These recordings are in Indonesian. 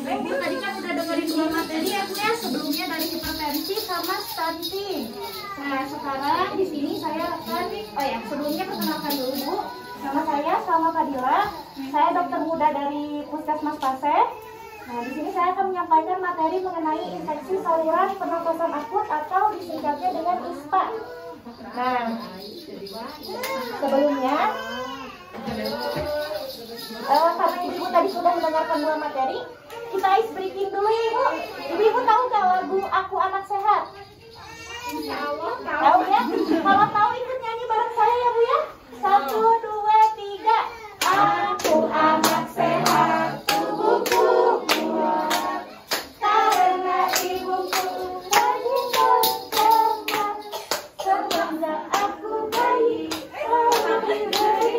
Ibu tadi kan udah dengerin dua materi ya Bu ya, sebelumnya dari hipertensi sama stunting. Nah sekarang di sini saya akan, sebelumnya perkenalkan dulu Bu. Nama saya Salma Fadila, saya dokter muda dari Puskesmas Paseh. Nah di sini saya akan menyampaikan materi mengenai infeksi saluran pernapasan akut atau disingkatnya dengan ISPA. Nah sebelumnya karena ibu tadi sudah mendengarkan dua materi, kita ice breaking dulu ya Ibu. Ibu tahu nggak lagu Aku Anak Sehat? Tahu ya? Kalau tahu ikut nyanyi bareng saya ya Bu ya. 1, 2, 3. Aku anak sehat, tubuhku kuat, karena ibuku rajin bekerja. Semenjak aku bayi, selalu diberi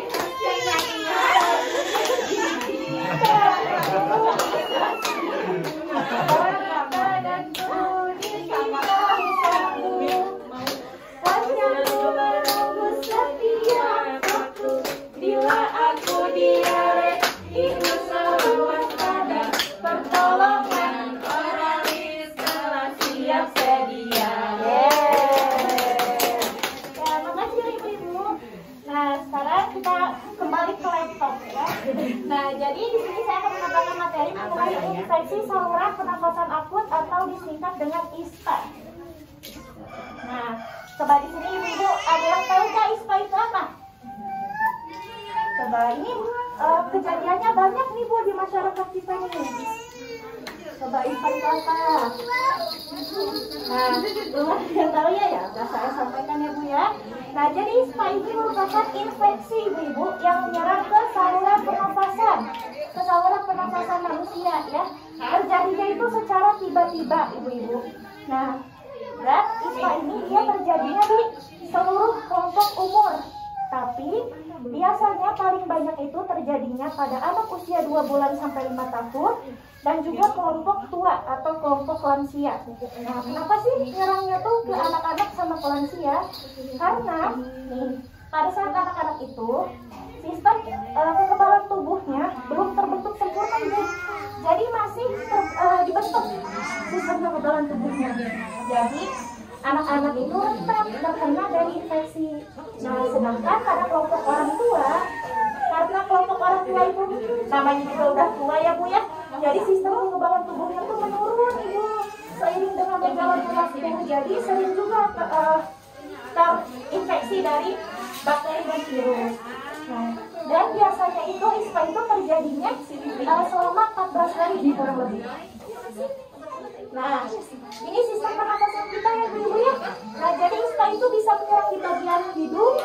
infeksi saluran pernapasan akut atau disingkat dengan ISPA. Nah, coba di sini ibu-ibu ada yang tahu nggak ISPA itu apa? Coba ini kejadiannya banyak nih Bu di masyarakat kita nih. Coba ISPA itu apa? Nah, belum yang tahu ya udah saya sampaikan ya Bu ya. Nah, jadi ISPA ini merupakan infeksi ibu-ibu yang menyerang ke saluran pernapasan. Saluran pernapasan manusia ya, terjadinya itu secara tiba-tiba ibu-ibu. Nah, dan ISPA ini dia terjadinya di seluruh kelompok umur, tapi biasanya paling banyak itu terjadinya pada anak usia 2 bulan sampai 5 tahun dan juga kelompok tua atau kelompok lansia. Nah, kenapa sih nyerangnya tuh ke anak-anak sama ke lansia? Karena nih, pada saat anak-anak itu sistem kekebalan tubuhnya belum terbentuk sempurna ibu. Jadi masih dibentuk sistem kekebalan tubuhnya. Jadi anak-anak itu rentan terkena dari infeksi. Nah sedangkan pada kelompok orang tua, karena kelompok orang tua itu namanya juga udah tua ya Bu ya. Jadi sistem kekebalan tubuhnya itu menurun ibu. Seiring dengan berjalannya waktu, jadi sering juga terinfeksi dari bakteri dan virus. Nah, dan biasanya itu ISPA itu terjadinya selama 14 hari kurang lebih. Nah, ini sistem pernapasan kita ya Bu ya. Nah, jadi ISPA itu bisa menyerang di bagian hidung,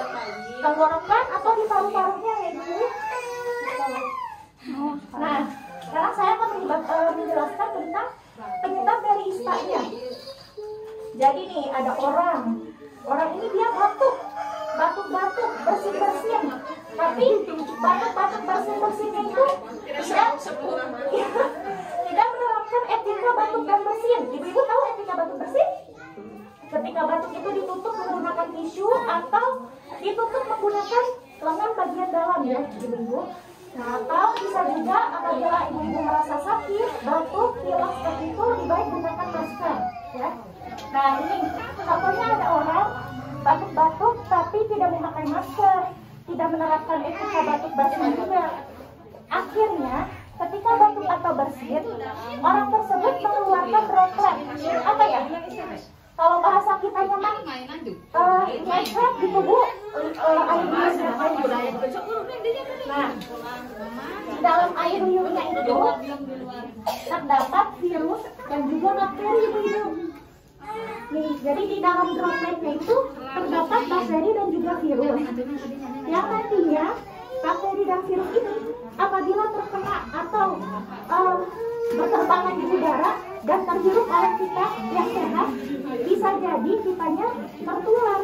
tenggorokan atau di paru-parunya ya Bu. Nah, sekarang saya akan menjelaskan tentang penyebab dari ISPA-nya. Jadi nih ada orang ini dia batuk-batuk, bersin-bersin. Tapi batuk-batuk bersin-bersinnya itu tidak menerapkan etika batuk dan bersin. Ibu-ibu tahu etika batuk bersin? Ketika batuk itu ditutup menggunakan tisu atau ditutup menggunakan lengan bagian dalam ya, ibu-ibu. Nah, atau bisa juga apabila ibu-ibu merasa sakit, batuk, pilek seperti itu lebih baik gunakan masker ya. Nah, ini contohnya ada orang batuk-batuk tapi tidak memakai masker, tidak menerapkan etika batuk bersin juga. Akhirnya ketika batuk atau bersin, orang tersebut mengeluarkan droplet. Apa ya? Kalau bahasa kitanya mah ngecek gitu Bu, air liurnya. Nah, di dalam air liurnya itu terdapat virus dan juga bakteri ibu-ibu. Nih, jadi di dalam dropletnya itu terdapat bakteri dan juga virus. Yang nantinya bakteri dan virus ini apabila terkena atau berterbangan di udara dan terhirup oleh kita yang sehat, bisa jadi kitanya tertular.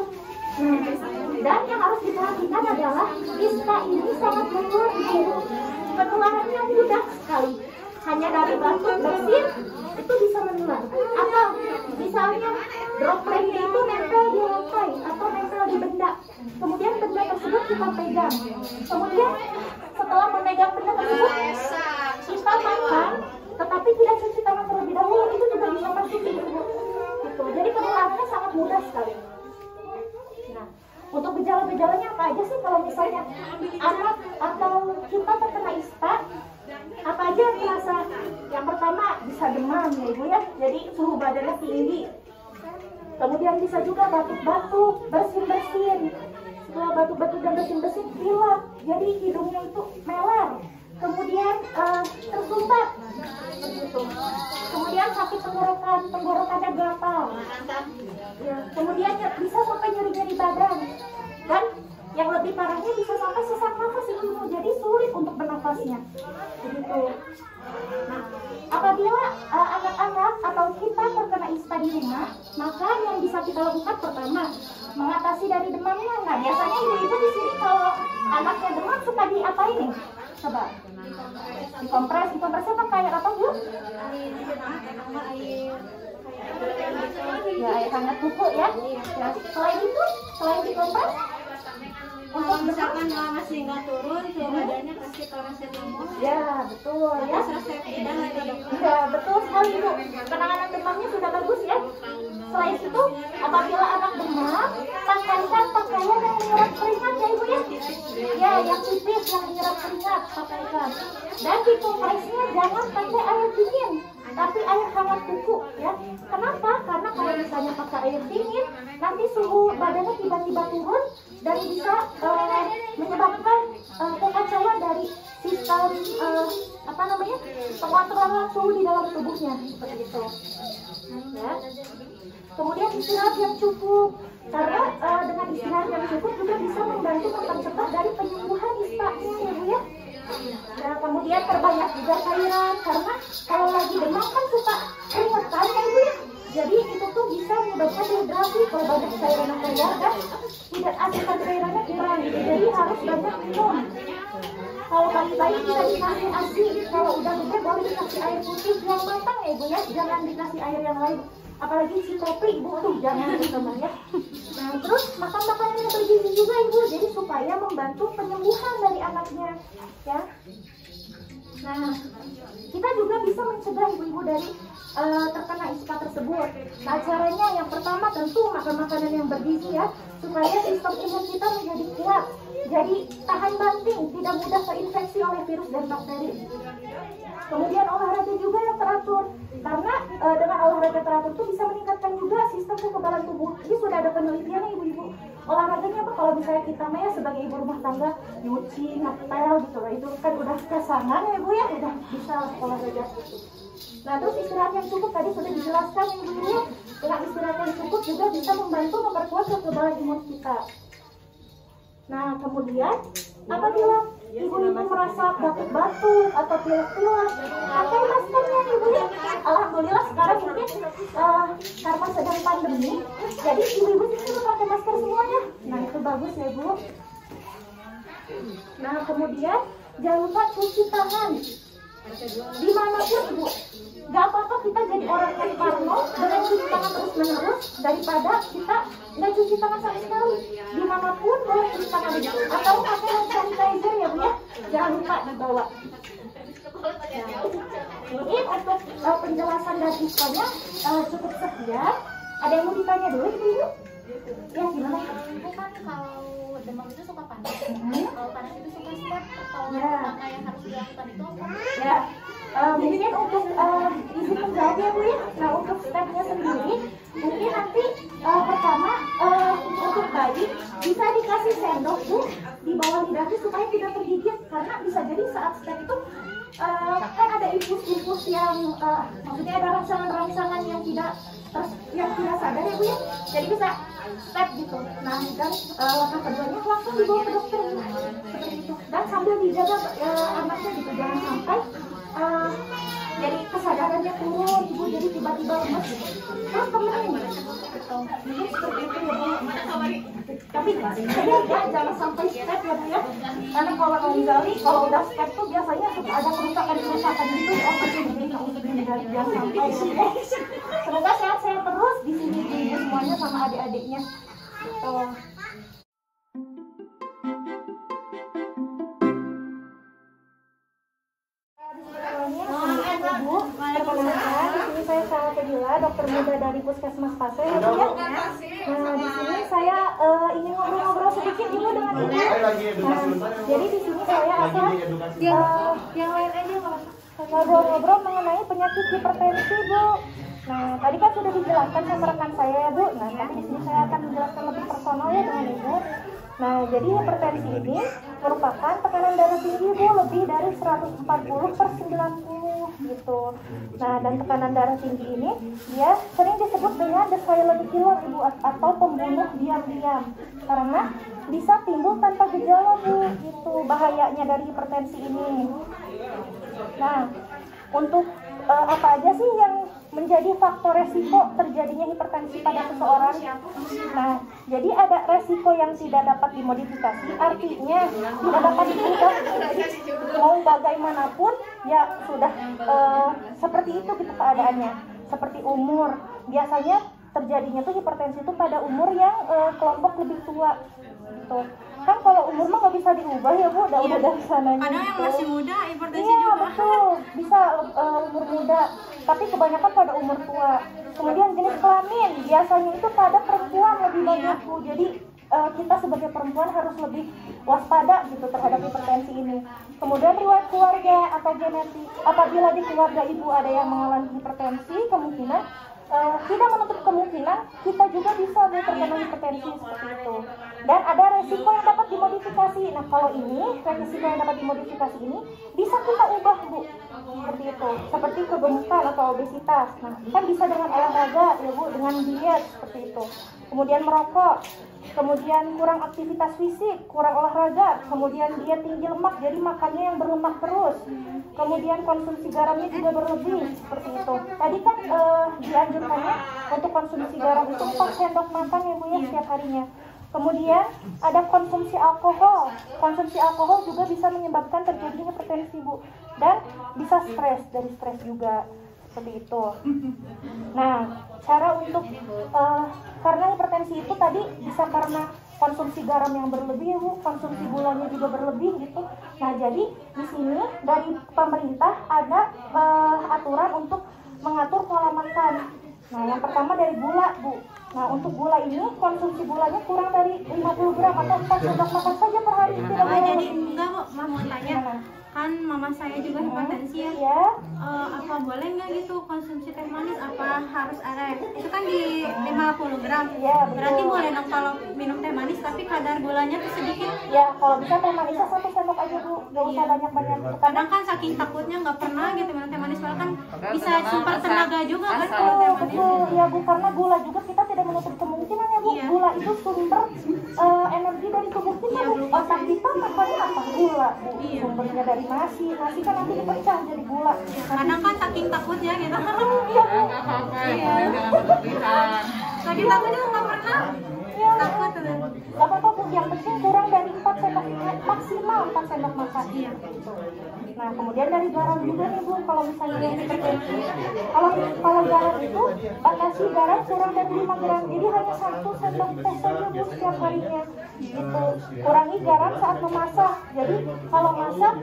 Dan yang harus diperhatikan adalah ISPA ini sangat menular ibu. Penularannya mudah sekali. Hanya dari batuk bersin itu bisa menular. Atau misalnya dropletnya itu nempel di lantai atau nempel di benda. Kemudian benda tersebut kita pegang. Kemudian setelah memegang benda tersebut kita makan, tetapi tidak terasa yang pertama bisa demam ya ibu ya, jadi suhu badannya tinggi. Kemudian bisa juga batuk-batuk, bersin-bersin. Setelah batuk-batuk dan bersin-bersin, pilek, jadi hidungnya itu meler. Kemudian tersumbat begitu. Kemudian sakit tenggorokan, tenggorokannya gatal. Ya, kemudian bisa sampai nyeri-nyeri badan. Dan yang lebih parahnya bisa sampai sesak nafas ibu, jadi sulit untuk bernafasnya. Begitu. Nah, apabila anak-anak atau kita terkena ispa di rumah, maka yang bisa kita lakukan pertama mengatasi dari demamnya. Nah, biasanya ibu-ibu di sini kalau anaknya demam suka diapain nih? Coba. Dikompresnya pakai air apa bu? Ya, air hangat kuku ya. Ya, selain itu, selain dikompres, untuk misalkan masih nggak turun, suhu badannya kasih paracetamol. Ya, betul ya. Ya, betul sekali ibu. Penanganan demamnya sudah bagus ya. Selain itu, apabila anak demam, pakaikan pakaian yang menyerap keringat ya ibu ya. Ya, yang tipis yang menyerap keringat pakaikan. Dan dikompresnya jangan pakai air dingin, tapi air hangat kuku ya. Kenapa? Karena kalau misalnya pakai air dingin, nanti suhu badannya tiba-tiba turun dan bisa menyebabkan kekacauan dari sistem pengontrolan suhu di dalam tubuhnya seperti itu. Ya. Kemudian istirahat yang cukup, karena dengan istirahat yang cukup juga bisa membantu mempercepat dari penyembuhan ispanya ya bu ya. Nah, kemudian perbanyak juga cairan, karena kalau lagi demam kan suka keringetan ya ibu ya. Jadi itu tuh bisa menyebabkan dehidrasi kalau banyak cairan yang keluar kan tidak asupan cairannya kurang, jadi harus banyak minum. Kalau bayi-bayi kita dikasih ASI, kalau udah gede boleh dikasih air putih yang matang ya ibu ya, jangan dikasih air yang lain. Apalagi si kopi ibu tuh jangan teman ya. Nah terus makan makanan yang bergizi juga ibu, jadi supaya membantu penyembuhan dari anaknya ya. Nah kita juga bisa mencegah ibu-ibu dari terkena ispa tersebut. Nah caranya yang pertama tentu makan makanan yang bergizi ya, supaya sistem imun kita menjadi kuat, jadi tahan banting, tidak mudah terinfeksi oleh virus dan bakteri. Kemudian olahraga juga yang teratur, karena dengan olahraga teratur itu bisa meningkatkan juga sistem kekebalan tubuh. Ini sudah ada penelitiannya ibu-ibu. Olahraganya apa? Kalau misalnya kita ya sebagai ibu rumah tangga nyuci, ngepel gitu loh, itu kan udah kesangan ya ibu ya, udah bisa olahraga. Nah terus istirahat yang cukup tadi sudah dijelaskan ya ibu ya. Dengan istirahat yang cukup juga bisa membantu memperkuat kekebalan imun kita. Nah kemudian apabila ibu-ibu merasa batuk-batuk atau pilek-pilek, pakai maskernya ibu ya. Alhamdulillah sekarang mungkin karena sedang pandemi, jadi ibu-ibu sini pakai masker semuanya. Nah itu bagus ya ibu. Nah kemudian jangan lupa cuci tangan dimanapun ibu. Gak apa-apa kita jadi orang yang parno dengan cuci tangan terus-menerus daripada kita nggak cuci tangan sama sekali. Dimanapun boleh cuci tangan itu, atau pakai hand sanitizer ya bu ya, jangan lupa dibawa. Nah, ini untuk penjelasan dan ispanya cukup sekian. Ada yang mau ditanya dulu ibu? Ya gimana? Kan kalau demam itu suka panas. Kalau panas itu suka step. Kalau langkah yang harus dilakukan itu apa? Ya. Mungkin untuk izin menjawab ya bu ya. Nah untuk stepnya sendiri mungkin nanti pertama untuk bayi bisa dikasih sendok bu di bawah lidahnya supaya tidak tergigit, karena bisa jadi saat step itu kan ada infus-infus yang maksudnya ada rangsangan-rangsangan yang tidak sadar ya bu ya, jadi bisa step gitu. Nah dan langkah keduanya langsung dibawa ke dokter seperti itu, dan sambil dijaga anaknya gitu, jangan sampai jadi kesadarannya turun ibu, jadi tiba-tiba lemas terus temenin gitu. Mungkin seperti itu ya bu. Tapi jangan sampai step ya bu ya, karena kalau udah step tuh biasanya suka ada kerusakan gitu di otaknya, jadi untuk dihindari jangan sampai ya. Semoga sehat-sehat terus di sini ibu semuanya sama adik-adiknya gitu. Bu, perkenalkan, di sini saya Sarah Pegila, dokter muda dari Puskesmas Pasir ya Bu ya. Nah di sini saya ingin ngobrol-ngobrol sedikit Ibu dengan Ibu. Nah, jadi di sini saya akan yang lain aja Pak. ngobrol-ngobrol mengenai penyakit hipertensi, Bu. Nah, tadi kan sudah dijelaskan sama rekan saya ya, Bu. Nah, tapi di sini saya akan menjelaskan lebih personal ya dengan Ibu. Nah, jadi hipertensi ini merupakan tekanan darah tinggi, Bu, lebih dari 140/90 gitu. Nah, dan tekanan darah tinggi ini dia sering disebut dengan the silent killer, Ibu, atau pembunuh diam-diam. Karena bisa timbul tanpa gejala, Bu, gitu bahayanya dari hipertensi ini. Nah, untuk apa aja sih yang menjadi faktor resiko terjadinya hipertensi pada seseorang? Nah, jadi ada resiko yang tidak dapat dimodifikasi, artinya tidak dapat diubah. Mau bagaimanapun, ya sudah seperti itu gitu keadaannya. Seperti umur, biasanya terjadinya tuh hipertensi itu pada umur yang kelompok lebih tua. Gitu. Kan kalau umur mah nggak bisa diubah ya, Bu, udah dari sananya. Kadang yang masih muda hipertensi Iya, juga. betul, bisa umur muda, tapi kebanyakan pada umur tua. Kemudian jenis kelamin, biasanya itu pada perempuan lebih banyak, Bu. Jadi kita sebagai perempuan harus lebih waspada gitu terhadap hipertensi ini. Kemudian riwayat keluarga atau genetik, apabila di keluarga ibu ada yang mengalami hipertensi, kemungkinan tidak menutup kemungkinan kita juga bisa terkena hipertensi seperti itu. Dan ada resiko yang dapat dimodifikasi. Nah, kalau ini resiko yang dapat dimodifikasi ini bisa kita ubah, Bu, seperti itu. Seperti kegemukan atau obesitas. Nah, kan bisa dengan olahraga ya, Bu, dengan diet seperti itu. Kemudian merokok, kemudian kurang aktivitas fisik, kurang olahraga, kemudian dia tinggi lemak, jadi makannya yang berlemak terus, kemudian konsumsi garamnya juga berlebih, seperti itu. Tadi kan dianjurkannya untuk konsumsi garam itu 4 sendok makan ya, Bu, ya, setiap harinya. Kemudian ada konsumsi alkohol. Konsumsi alkohol juga bisa menyebabkan terjadinya hipertensi, Bu, dan bisa stres, dari stres juga. Seperti itu. Nah, cara untuk karena hipertensi itu tadi bisa karena konsumsi garam yang berlebih, Bu, konsumsi gulanya juga berlebih gitu. Nah, jadi di sini dari pemerintah ada aturan untuk mengatur pola makan. Nah, yang pertama dari gula, Bu. Nah, untuk gula ini konsumsi gulanya kurang dari 50 gram atau 4 sendok makan saja per hari. Tidak boleh Jadi lebih. enggak, Bu, mau tanya. Kan mama saya juga hipertensi ya. Ya. Apa boleh nggak gitu konsumsi teh manis? Apa harus ada? Itu kan di 50 gram. Ya, betul. Berarti boleh dong kalau minum teh manis tapi kadar gulanya tuh sedikit. Ya, kalau bisa teh manisnya 1 sendok aja, Bu. Nggak usah banyak-banyak. Kadang kan saking takutnya nggak pernah gitu minum teh manis, soalnya kan bisa sumber tenaga juga kan kalau teh Betul, manis. betul. Ya, Bu, karena gula juga kita tidak menutup kemungkinan ya, Bu. Iya. Gula itu sumber energi dari tubuh kita, Bu. Otak kita makannya apa? Gula, Bu. Iya. Sumbernya dari nasi. Nasi kan nanti dipecah jadi gula. Kadang kan saking takutnya gitu. Iya, Bu. Iya. Saking takutnya nggak pernah. Iya. Takut tuh. Gak apa-apa, Bu, yang penting kurang dari 4 sendok makan, maksimal 4 sendok makan. Iya. Nah, kemudian dari garam juga nih, Bu, kalau misalnya yang hipertensi, kalau garam itu batasi garam kurang dari 5 gram, jadi hanya 1 sendok teh saja, Bu, setiap harinya. Gitu. Kurangi garam saat memasak. Jadi kalau masak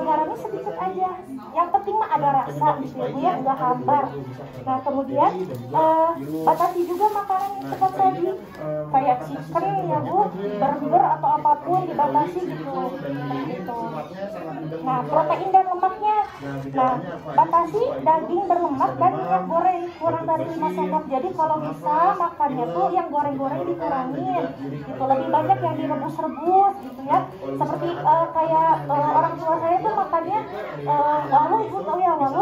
garamnya sedikit aja. Yang penting mah ada rasa gitu ya, Bu, ya, nggak hambar. Nah, kemudian batasi juga makanan yang cepat saji, kayak chicken ya, Bu, burger atau apapun dibatasi gitu. Gitu. Nah, protein dan lemaknya. Nah, batasi daging berlemak dan minyak goreng kurang dari 5 sendok. Jadi kalau bisa makannya tuh yang goreng-goreng dikurangin. Gitu. Lebih banyak yang direbus-rebus gitu ya. Seperti kayak orang tua saya tuh makannya walu, Ibu tahu ya, walu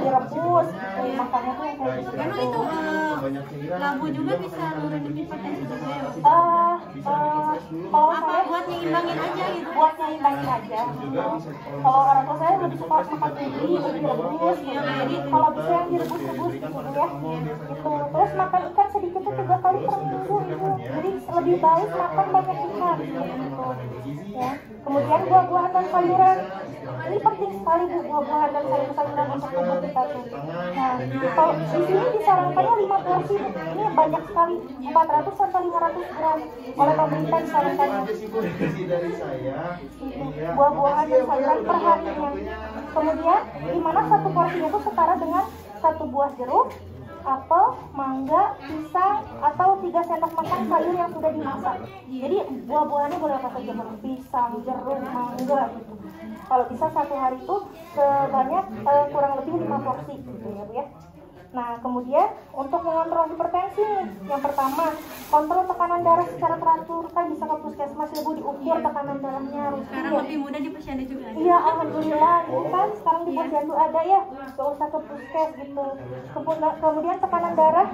direbus gitu. Makannya tuh yang kayak gitu. Emang itu labu juga bisa nurunin hipertensi juga ya? Kalau Apa saya buat nyimbangin aja gitu? buat nyimbangin aja. Kalau orang tua saya lebih suka makan ubi rebus gitu. Kalau bisa yang direbus-rebus gitu ya. Gitu. Terus makan ikan sedikit tuh 3 kali per minggu, Ibu. Jadi lebih baik makan banyak ikan gitu. Ya. Kemudian buah-buahan dan sayuran. Ini penting sekali, Bu, buah-buahan dan sayur-sayuran untuk tubuh kita tuh. Nah, kalau di sini disarankannya 5 porsi, Bu. Ini banyak sekali, 400 sampai 500 gram oleh pemerintah disarankannya. Buah-buahan dan sayuran per harinya. Kemudian, di mana satu porsinya itu setara dengan 1 buah jeruk, apel, mangga, pisang, atau 3 sendok makan sayur yang sudah dimasak. Jadi buah-buahannya boleh apa saja, pisang, jeruk, mangga gitu. Kalau bisa satu hari itu sebanyak kurang lebih 5 porsi gitu ya Bu ya. Nah, kemudian untuk mengontrol hipertensi nih, yang pertama, kontrol tekanan darah secara teratur. Kan bisa ke puskesmas ya Bu, diukur tekanan darahnya rutin. Sekarang lebih mudah di posyandu juga. Iya, alhamdulillah. Ini kan sekarang di posyandu ada ya, gak usah ke puskes gitu. Kemudian tekanan darah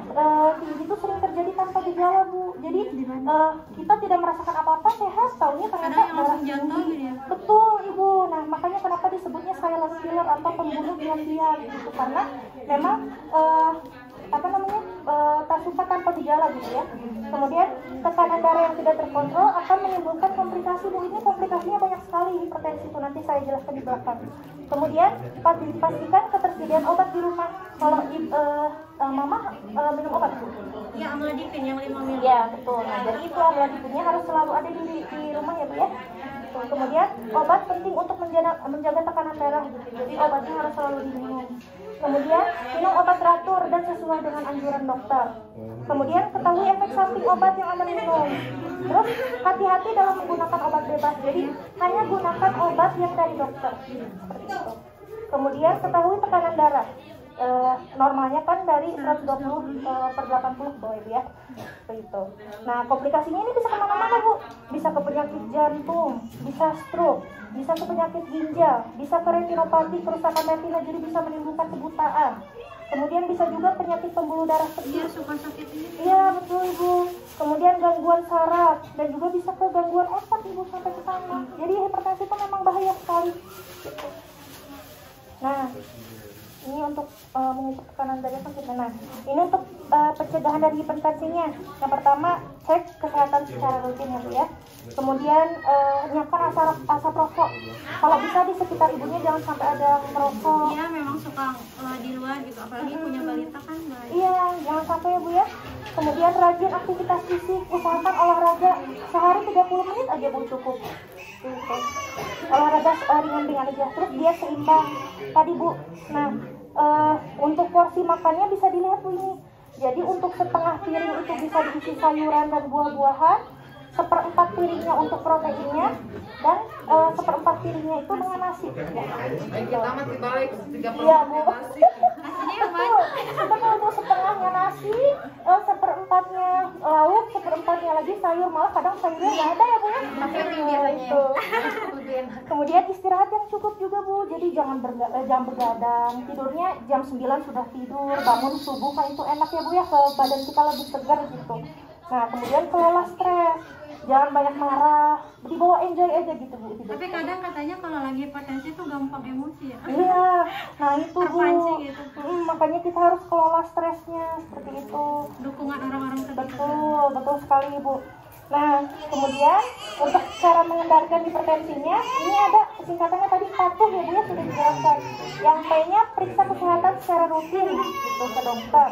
tinggi itu sering terjadi tanpa gejala Bu. Jadi kita tidak merasakan apa-apa, sehat, taunya ternyata darah tinggi. Betul Ibu. Nah, makanya kenapa disebutnya silent killer atau pembunuh diam-diam gitu, karena memang tak suka tanpa gejala gitu ya. Kemudian tekanan darah yang tidak terkontrol akan menimbulkan komplikasi Bu. Ini komplikasinya banyak sekali hipertensi itu, nanti saya jelaskan di belakang. Kemudian pastikan ketersediaan obat di rumah. Kalau mama minum obat Bu? Ya, amlodipin yang 5 ml. Ya betul. Nah, jadi itu amlodipinnya harus selalu ada di rumah ya Bu ya. Kemudian obat penting untuk menjaga tekanan darah gitu. Jadi obatnya harus selalu diminum. Kemudian minum obat teratur dan sesuai dengan anjuran dokter. Kemudian ketahui efek samping obat yang Anda minum. Terus hati-hati dalam menggunakan obat bebas. Jadi hanya gunakan obat yang dari dokter. Seperti itu. Kemudian ketahui tekanan darah. Normalnya kan dari 120/80 bawah ya. Seperti itu. Nah, komplikasinya ini bisa kemana-mana Bu. Bisa ke penyakit jantung, bisa stroke, bisa ke penyakit ginjal, bisa ke retinopati, kerusakan retina, jadi bisa menimbulkan kebutaan. Kemudian bisa juga penyakit pembuluh darah kecil. Iya, suka sakit ini. Iya betul Ibu. Kemudian gangguan saraf dan juga bisa ke gangguan otak Ibu sampai ke sana. Jadi hipertensi itu memang bahaya sekali. Gitu. Nah, ini untuk mengukur tekanan darah kita. Nah, ini untuk pencegahan dari hipertensinya. Yang pertama, cek kesehatan secara rutin ya Bu ya. Kemudian nyiapkan asap rokok. Kalau bisa di sekitar ibunya jangan sampai ada yang merokok. Iya, memang suka di luar gitu, apalagi punya balita kan bahaya. Iya, jangan sampai ya Bu ya. Kemudian rajin aktivitas fisik, usahakan olahraga sehari 30 menit aja Bu cukup. Gitu. Olahraga ringan-ringan aja, terus dia seimbang tadi Bu. Nah, untuk porsi makannya bisa dilihat Bu ini. Jadi untuk setengah piring itu bisa diisi sayuran dan buah-buahan, 1/4 piringnya untuk proteinnya, dan 1/4 piringnya itu dengan nasi. Ya. Kita masih balik 30 Iya Bu. Nasinya yang Betul, betul Bu, setengahnya nasi, 1/4-nya lauk, 1/4-nya lagi sayur. Malah kadang sayurnya nggak ada ya Bu ya. Itu. Kemudian istirahat yang cukup juga Bu. Jadi jangan begadang. Tidurnya jam 9 sudah tidur, bangun subuh kan itu enak ya Bu ya, ke badan kita lebih segar gitu. Nah, kemudian kelola stres. Jangan banyak marah, dibawa enjoy aja gitu Bu. Tapi kadang katanya kalau lagi hipertensi tuh gampang emosi ya. Iya, nah itu Bu. Terpancing gitu. Makanya kita harus kelola stresnya seperti itu. Dukungan orang-orang terdekat. Betul, betul sekali Bu. Nah, kemudian untuk cara mengendalikan hipertensinya, ini ada singkatannya tadi patuh ya Bu ya, sudah dijelaskan. Yang P-nya periksa kesehatan secara rutin gitu ke dokter.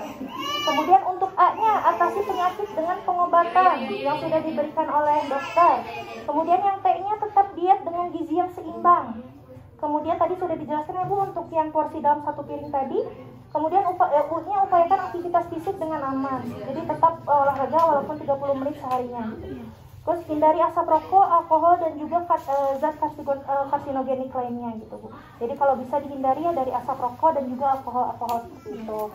Kemudian untuk A-nya atasi penyakit dengan pengobatan yang sudah diberikan oleh dokter. Kemudian yang T-nya tetap diet dengan gizi yang seimbang. Kemudian tadi sudah dijelaskan ya Bu untuk yang porsi dalam satu piring tadi. Kemudian U-nya upayakan aktivitas fisik dengan aman. Jadi tetap olahraga walaupun 30 menit seharinya. Terus hindari asap rokok, alkohol, dan juga zat karsinogenik lainnya gitu Bu. Jadi kalau bisa dihindari ya dari asap rokok dan juga alkohol gitu.